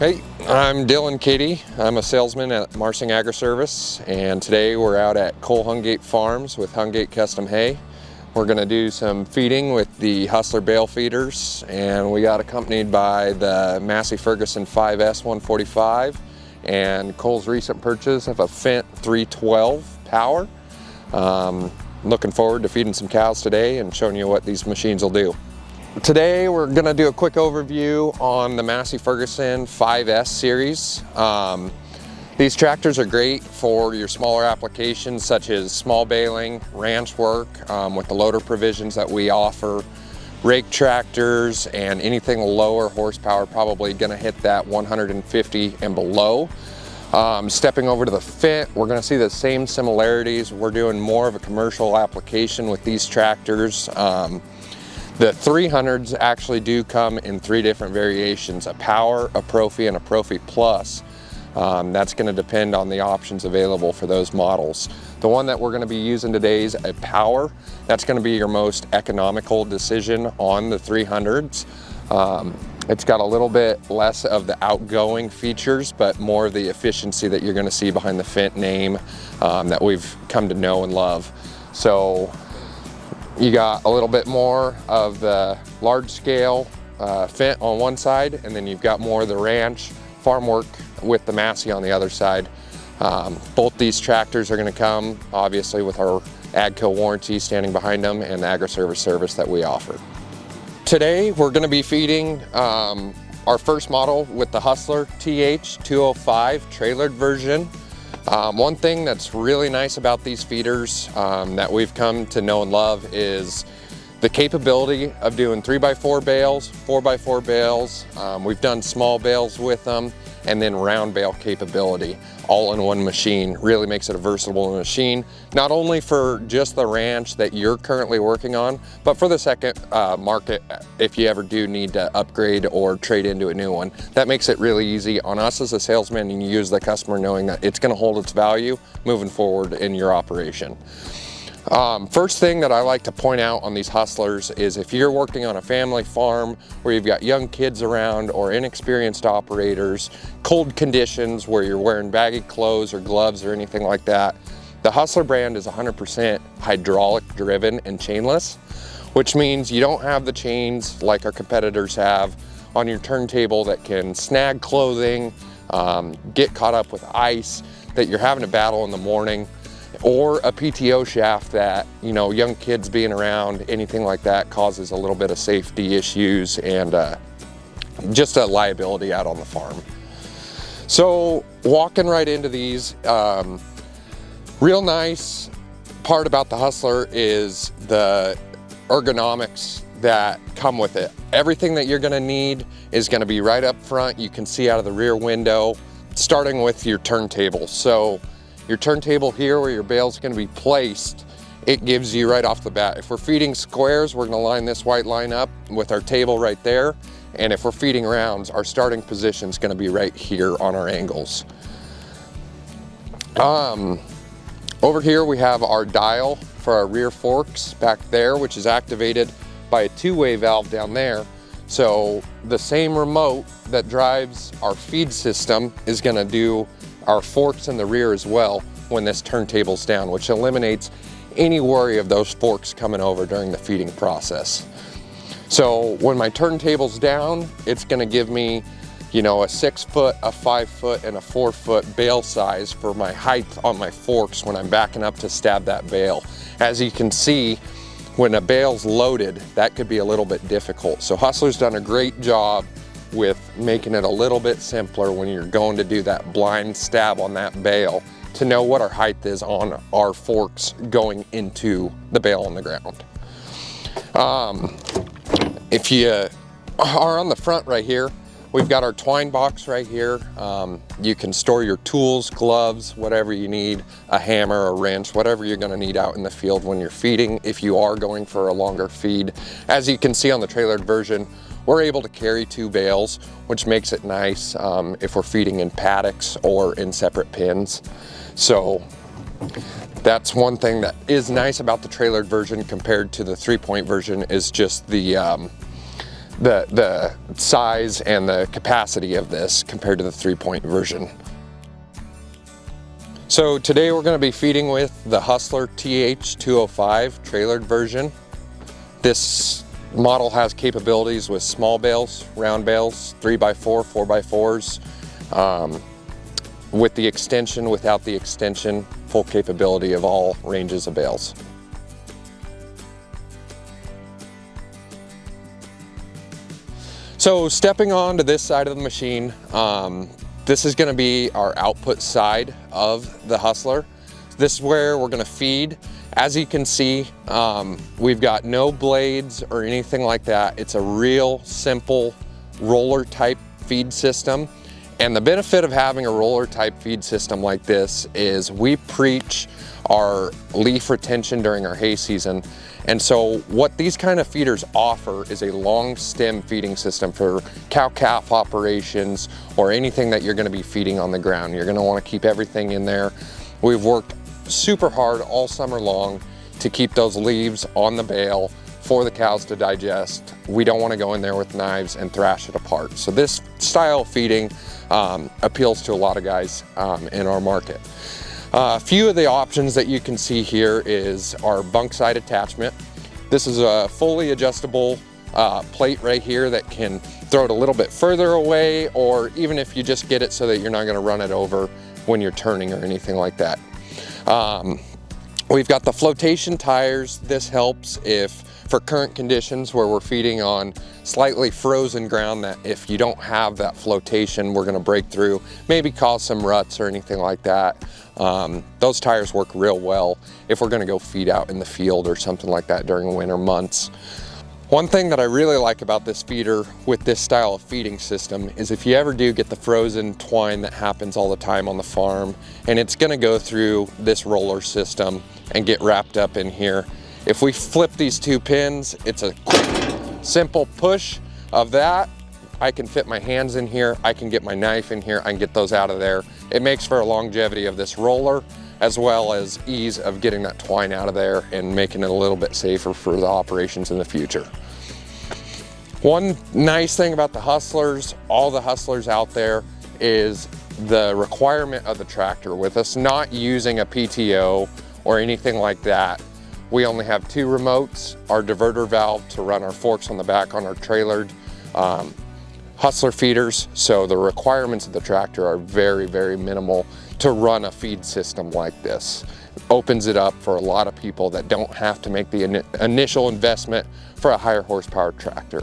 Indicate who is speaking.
Speaker 1: Hey, I'm Dylan Cady. I'm a salesman at Marsing Agri-Service, and today we're out at Cole Hungate Farms with Hungate Custom Hay. We're going to do some feeding with the Hustler bale feeders, and we got accompanied by the Massey Ferguson 5S 145 and Cole's recent purchase of a Fendt 312 power. Looking forward to feeding some cows today and showing you what these machines will do. Today we're going to do a quick overview on the Massey Ferguson 5S series. These tractors are great for your smaller applications such as small baling, ranch work with the loader provisions that we offer, rake tractors, and anything lower horsepower, probably going to hit that 150 and below. Stepping over to the Fendt, we're going to see the same similarities. We're doing more of a commercial application with these tractors. The 300s actually do come in 3 different variations: a Power, a Profi, and a Profi Plus. That's going to depend on the options available for those models. The one that we're going to be using today is a Power. That's going to be your most economical decision on the 300s. It's got a little bit less of the outgoing features, but more of the efficiency that you're going to see behind the Fendt name that we've come to know and love. So you got a little bit more of the large scale Fendt on one side, and then you've got more of the ranch farm work with the Massey on the other side. Both these tractors are going to come obviously with our AGCO warranty standing behind them and the Agri-Service service that we offer. Today we're going to be feeding our first model with the Hustler TH205 trailered version. One thing that's really nice about these feeders that we've come to know and love is the capability of doing 3x4 bales, 4x4 bales. We've done small bales with them, and then round bale capability all in one machine. Really makes it a versatile machine, not only for just the ranch that you're currently working on, but for the second market if you ever do need to upgrade or trade into a new one. That makes it really easy on us as a salesman and you as the customer, knowing that it's going to hold its value moving forward in your operation. First thing that I like to point out on these Hustlers is if you're working on a family farm where you've got young kids around or inexperienced operators, cold conditions where you're wearing baggy clothes or gloves or anything like that, the Hustler brand is 100% hydraulic driven and chainless, which means you don't have the chains like our competitors have on your turntable that can snag clothing, get caught up with ice that you're having to battle in the morning, or a PTO shaft that, you know, young kids being around, anything like that causes a little bit of safety issues and just a liability out on the farm. So walking right into these, real nice part about the Hustler is the ergonomics that come with it. Everything that you're going to need is going to be right up front. You can see out of the rear window, starting with your turntable. So your turntable here where your bale is going to be placed, it gives you right off the bat. If we're feeding squares, we're going to line this white line up with our table right there. And if we're feeding rounds, our starting position is going to be right here on our angles. Over here we have our dial for our rear forks back there, which is activated by a 2-way valve down there. So the same remote that drives our feed system is going to do our forks in the rear as well when this turntable's down, which eliminates any worry of those forks coming over during the feeding process. So when my turntable's down, it's going to give me, you know, a 6-foot, a 5-foot, and a 4-foot bale size for my height on my forks when I'm backing up to stab that bale. As you can see, when a bale's loaded, that could be a little bit difficult. So Hustler's done a great job with making it a little bit simpler when you're going to do that blind stab on that bale to know what our height is on our forks going into the bale on the ground. If you are on the front right here, we've got our twine box right here. You can store your tools, gloves, whatever you need, a hammer, a wrench, whatever you're going to need out in the field when you're feeding if you are going for a longer feed. As you can see on the trailered version, we're able to carry 2 bales, which makes it nice if we're feeding in paddocks or in separate pins. So that's one thing that is nice about the trailered version compared to the 3-point version, is just the the size and the capacity of this compared to the 3-point version. So today we're going to be feeding with the Hustler TH205 trailered version. This model has capabilities with small bales, round bales, 3x4, 4x4s, with the extension, without the extension, full capability of all ranges of bales. So stepping on to this side of the machine, this is going to be our output side of the Hustler. This is where we're going to feed. As you can see, we've got no blades or anything like that. It's a real simple roller type feed system. And the benefit of having a roller type feed system like this is we preach our leaf retention during our hay season. And so what these kind of feeders offer is a long stem feeding system for cow-calf operations or anything that you're going to be feeding on the ground. You're going to want to keep everything in there. We've worked super hard all summer long to keep those leaves on the bale for the cows to digest. We don't want to go in there with knives and thrash it apart. So this style of feeding appeals to a lot of guys in our market. A few of the options that you can see here is our bunk side attachment. This is a fully adjustable plate right here that can throw it a little bit further away, or even if you just get it so that you're not going to run it over when you're turning or anything like that. We've got the flotation tires. This helps for current conditions where we're feeding on slightly frozen ground, that if you don't have that flotation, we're going to break through, maybe cause some ruts or anything like that. Those tires work real well if we're going to go feed out in the field or something like that during winter months. One thing that I really like about this feeder with this style of feeding system is if you ever do get the frozen twine that happens all the time on the farm, and it's going to go through this roller system and get wrapped up in here. If we flip these two pins, it's a quick, simple push of that. I can fit my hands in here, I can get my knife in here, I can get those out of there. It makes for a longevity of this roller, as well as ease of getting that twine out of there and making it a little bit safer for the operations in the future. One nice thing about the Hustlers, all the Hustlers out there, is the requirement of the tractor. With us not using a PTO or anything like that, we only have 2 remotes, our diverter valve to run our forks on the back on our trailered Hustler feeders. So the requirements of the tractor are very, very minimal to run a feed system like this. It opens it up for a lot of people that don't have to make the initial investment for a higher horsepower tractor.